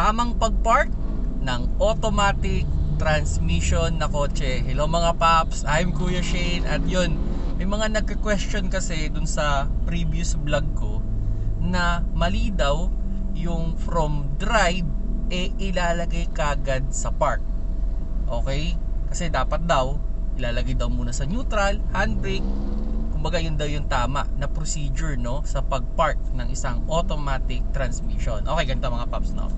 tamang pagpark ng automatic transmission na kotse. Hello mga paps, I'm Kuya Shane. At yun, may mga nagka-question kasi dun sa previous vlog ko na mali daw yung from drive ilalagay kagad sa park. Okay? Kasi dapat daw ilalagay daw muna sa neutral, handbrake. Kumbaga yun daw yung tama na procedure, no, sa pag-park ng isang automatic transmission. Okay, ganito mga paps, no.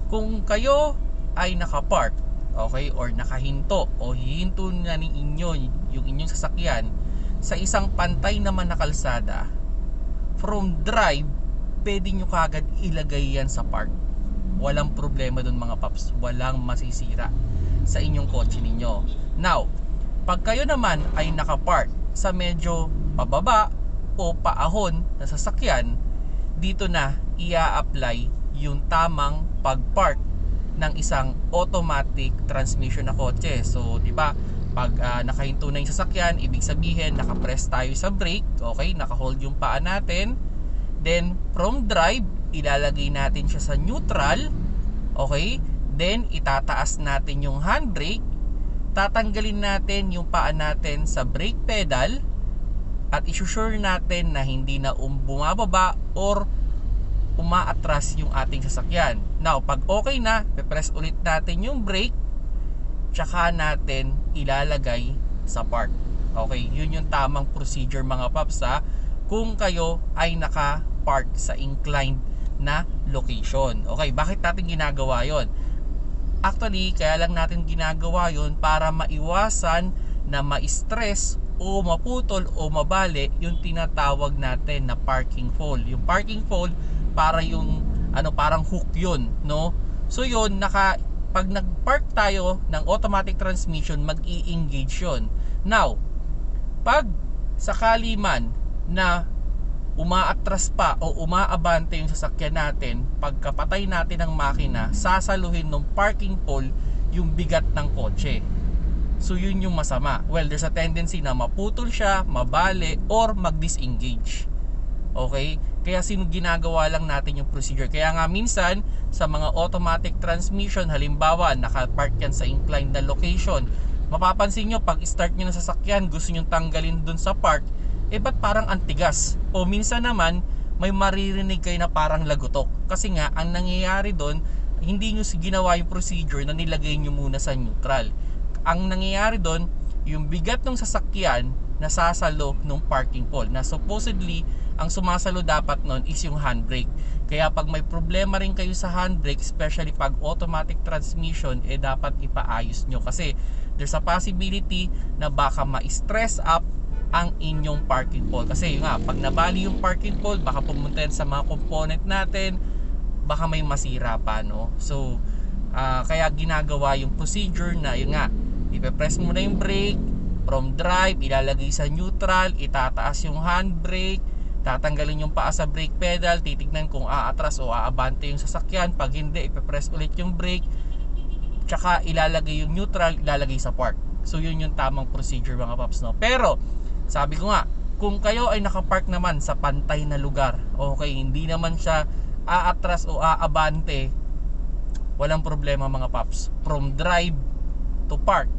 Kung kayo ay naka-park, okay, or nakahinto o hihinto na ni inyo yung inyong sasakyan sa isang pantay naman na kalsada, from drive pwede nyo kagad ilagay yan sa park. Walang problema dun mga paps, walang masisira sa inyong kotse ninyo. Now, pag kayo naman ay naka-park sa medyo pababa o paahon na sasakyan, dito na ia-apply yung tamang pag-park ng isang automatic transmission na kotse. So, di ba? Pag nakahinto na yung sasakyan, ibig sabihin naka-press tayo sa brake, okay? Naka-hold yung paa natin. Then, from drive, ilalagay natin siya sa neutral, okay? Then, itataas natin yung handbrake. Tatanggalin natin yung paa natin sa brake pedal at isusure natin na hindi na bumababa or umaatras yung ating sasakyan. Now, pag okay na, pe-press ulit natin yung brake, tsaka natin ilalagay sa park. Okay, yun yung tamang procedure mga paps, ha, kung kayo ay naka-park sa inclined na location. Okay, bakit natin ginagawa yon? Actually, kaya lang natin ginagawa yon para maiwasan na ma-stress o maputol o mabali yung tinatawag natin na parking fall. Yung parking fall, para yung parang hook yun, no? So yun, pag nag-park tayo ng automatic transmission, mag-i-engage yun. Now, pag sakali man na umaatras pa o umaabante yung sasakyan natin, pagkapatay natin ng makina, sasaluhin ng parking pole yung bigat ng kotse. So yun yung masama. Well, there's a tendency na maputol siya, mabali, or mag-disengage. Okay? Kaya ginagawa lang natin yung procedure. Kaya nga minsan sa mga automatic transmission, halimbawa naka-park yan sa inclined na location, mapapansin nyo pag start nyo ng sasakyan, gusto nyo tanggalin dun sa park, ba't parang antigas? O minsan naman may maririnig kayo na parang lagutok. Kasi nga ang nangyayari doon, hindi nyo ginawa yung procedure na nilagay nyo muna sa neutral. Ang nangyayari doon, yung bigat ng sasakyan nasasalo ng parking pole, na supposedly ang sumasalo dapat nun is yung handbrake. Kaya pag may problema rin kayo sa handbrake, especially pag automatic transmission, dapat ipaayos nyo. Kasi there's a possibility na baka ma-stress up ang inyong parking pole. Kasi yun nga, pag nabali yung parking pole, baka pumunta yan sa mga component natin, baka may masira pa, no? So, kaya ginagawa yung procedure na yun nga, ipe-press muna yung brake, from drive, ilalagay sa neutral, itataas yung handbrake, tatanggalin yung paa sa brake pedal, titignan kung aatras o aabante yung sasakyan. Pag hindi, ipe-press ulit yung brake, tsaka ilalagay yung neutral, ilalagay sa park. So, yun yung tamang procedure mga paps, no? Pero, sabi ko nga, kung kayo ay nakapark naman sa pantay na lugar, okay, hindi naman siya aatras o aabante, walang problema mga paps. From drive to park,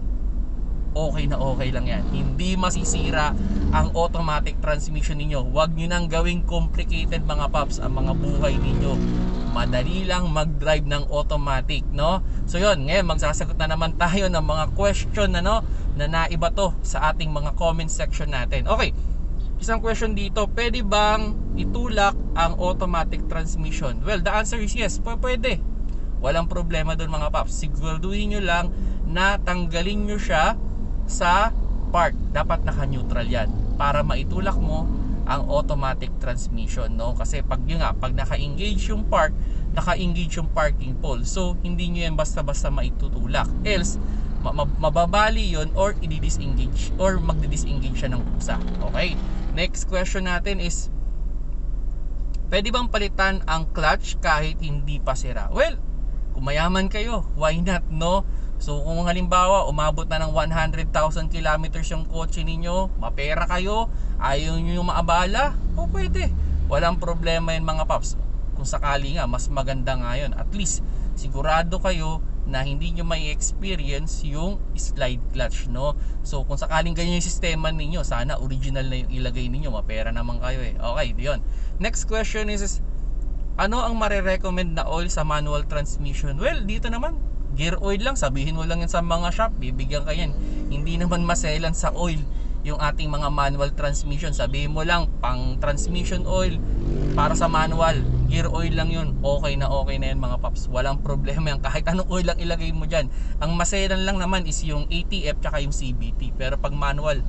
okay na okay lang yan. Hindi masisira ang automatic transmission ninyo. Huwag nyo nang gawing complicated mga paps ang mga buhay ninyo. Madali lang mag-drive ng automatic, no? So yun, ngayon magsasagot na naman tayo ng mga question na naiba to sa ating mga comment section natin. Okay, isang question dito, pwede bang itulak ang automatic transmission? Well, the answer is yes, pwede. Walang problema doon mga paps. Siguraduhin nyo lang na tanggalin nyo siya sa park. Dapat naka-neutral yan para maitulak mo ang automatic transmission, no? Kasi pag naka-engage yung park, naka-engage yung parking pole. So, hindi nyo yan basta-basta maitutulak. Else, mababali yon or i-disengage or magdi-disengage siya ng kusa. Okay? Next question natin is, pwede bang palitan ang clutch kahit hindi pa sira? Well, kung mayaman kayo, why not, no? So kung halimbawa umabot na ng 100,000 kilometers yung kotse ninyo, mapera kayo, ayaw nyo yung maabala, pwede. Walang problema yan mga paps. kung sakali nga mas maganda nga yun, at least sigurado kayo na hindi nyo may experience yung slide clutch, no? So kung sakaling ganyan yung sistema ninyo, sana original na yung ilagay ninyo, mapera naman kayo eh. Okay, yun. Next question is ano ang marirecommend na oil sa manual transmission? Well, dito naman gear oil lang, sabihin mo lang yan sa mga shop, bibigyan ka yan. Hindi naman maselan sa oil yung ating mga manual transmission. Sabihin mo lang pang transmission oil para sa manual, gear oil lang yun, okay na yan mga paps, walang problema yan, kahit anong oil lang ilagay mo dyan. Ang maselan lang naman is yung ATF tsaka yung CVT, pero pag manual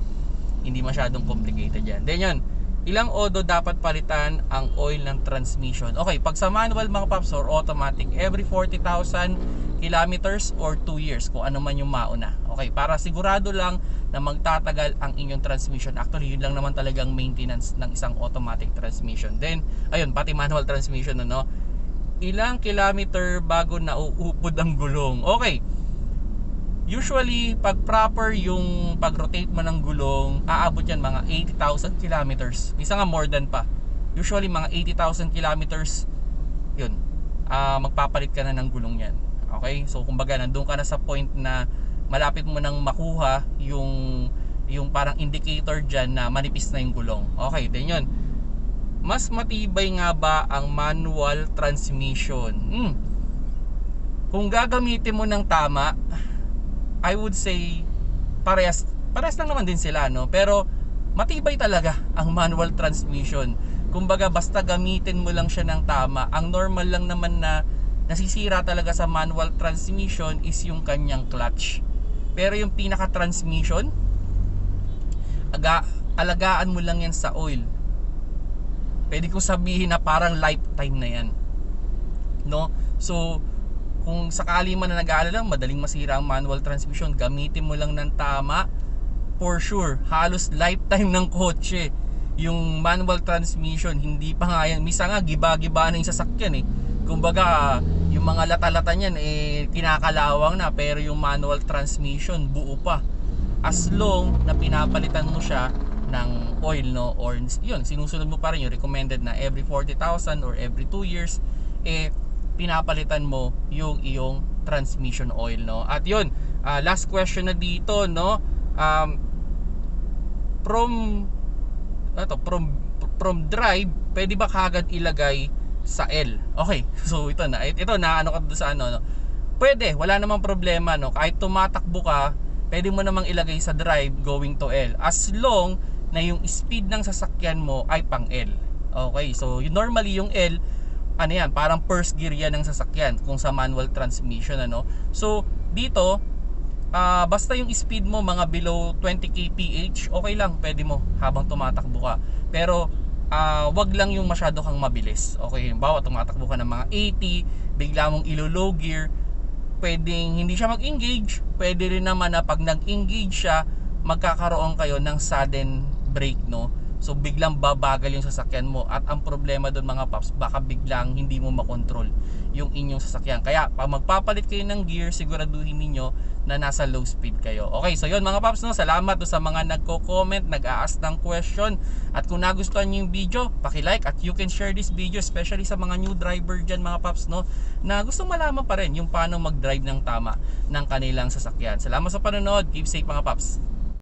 hindi masyadong complicated yan. Then yun, ilang odo dapat palitan ang oil ng transmission? Okay, pag sa manual mga paps or automatic, every 40,000 kilometers or 2 years, kung ano man yung mauna. Okay, para sigurado lang na magtatagal ang inyong transmission. Actually, yun lang naman talagang maintenance ng isang automatic transmission. Then, ayun, pati manual transmission, no? Ilang kilometer bago na uupod ang gulong? Okay, usually, pag proper yung pag-rotate mo ng gulong, aabot yan mga 80,000 kilometers. Minsan nga more than pa. Usually, mga 80,000 kilometers, yun, magpapalit ka na ng gulong yan. Okay? So, kumbaga, nandun ka na sa point na malapit mo nang makuha yung parang indicator dyan na manipis na yung gulong. Okay, then yun. Mas matibay nga ba ang manual transmission? Kung gagamitin mo ng tama, I would say parehas lang naman din sila, no? Pero matibay talaga ang manual transmission. Kumbaga basta gamitin mo lang siya ng tama. Ang normal lang naman na nasisira talaga sa manual transmission is yung kanyang clutch. Pero yung pinaka transmission, alagaan mo lang yan sa oil. Pwede kong sabihin na parang lifetime na yan, no? So kung sakali man na nag-aalala, madaling masira ang manual transmission, gamitin mo lang ng tama, for sure, halos lifetime ng kotse yung manual transmission. Hindi pa nga yan, misa nga giba-giba na yung sasakyan eh. Kumbaga yung mga lata-lata niyan eh kinakalawang na, pero yung manual transmission buo pa, as long na pinapalitan mo siya ng oil, no? Or yun, sinusunod mo pa rin yung recommended na every 40,000 or every 2 years eh pinapalitan mo yung iyong transmission oil, no? At yun, last question na dito, no? From drive, pwede ba kagad ilagay sa L? Okay, so ito na ano ka doon sa ano, no? Pwede, wala namang problema, no? Kahit tumatakbo ka, pwede mo namang ilagay sa drive going to L, as long na yung speed ng sasakyan mo ay pang L. Okay, so normally yung L, ano yan, parang first gear yan ng sasakyan kung sa manual transmission, ano? So dito, basta yung speed mo mga below 20 kph, okay lang, pwede mo habang tumatakbo ka. Pero wag lang yung masyado kang mabilis. Okay, bawa tumatakbo ka ng mga 80, bigla mong ilo-low gear, pwedeng hindi siya mag-engage. Pwede rin naman na pag nag-engage siya, magkakaroon kayo ng sudden brake, no? So biglang babagal yung sasakyan mo, at ang problema doon mga paps, baka biglang hindi mo makontrol yung inyong sasakyan. Kaya pag magpapalit kayo ng gear, siguraduhin niyo na nasa low speed kayo. Okay, so yun mga paps, no? Salamat do sa mga nagko-comment, nag-a-ask ng question. At kung nagustuhan niyo yung video, paki-like at you can share this video, especially sa mga new driver dyan mga paps, no? Na gustong malaman pa rin yung paano mag-drive ng tama ng kanilang sasakyan. Salamat sa panonood, keep safe mga paps.